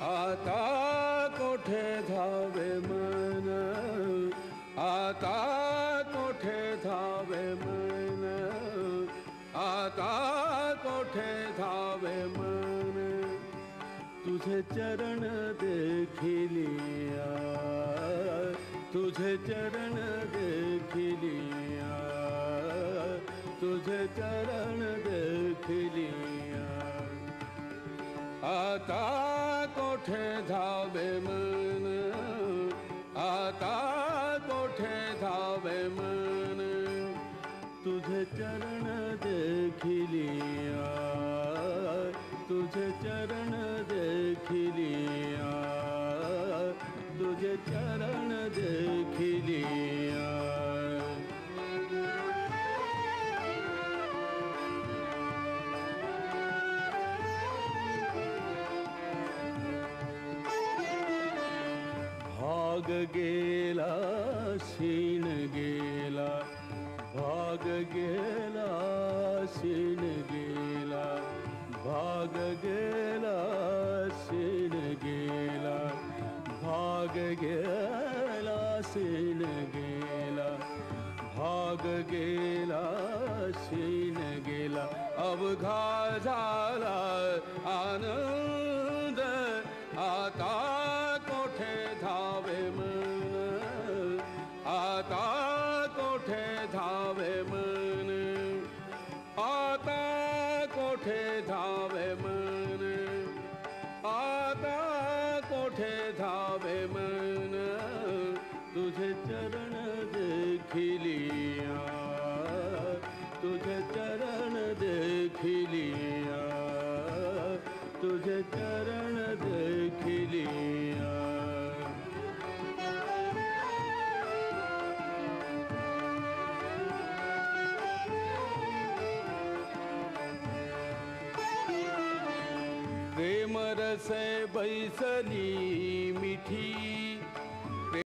आता कोठे धावे मन, आता कोठे धावे मन, आता कोठे धावे मन, तुझे चरण देखिलिया, तुझे चरण देखिलिया, तुझे चरण देखिलिया, आता कोठे धावे मन, आता कोठे धावे मन, तुझे चरण देखिलिया, तुझे चरण देखिलिया, तुझे चरण देखिलिया, भाग गेला शीन गेला, भाग गेला शीन गेला, भाग गेला शीन गेला, भाग गेला शीन गेला, भाग गेला शीन गेला, अवघा झाला आनंद, आता कोठे धावे मन, आता कोठे धावे मन, आता कोठे धावे मन, आता कोठे धावे मन, तुझे चरण देखिलिया, तुझे चरण देखिलिया, तुझे चरण देखिलिया, प्रेम रसे बैसली मिठी,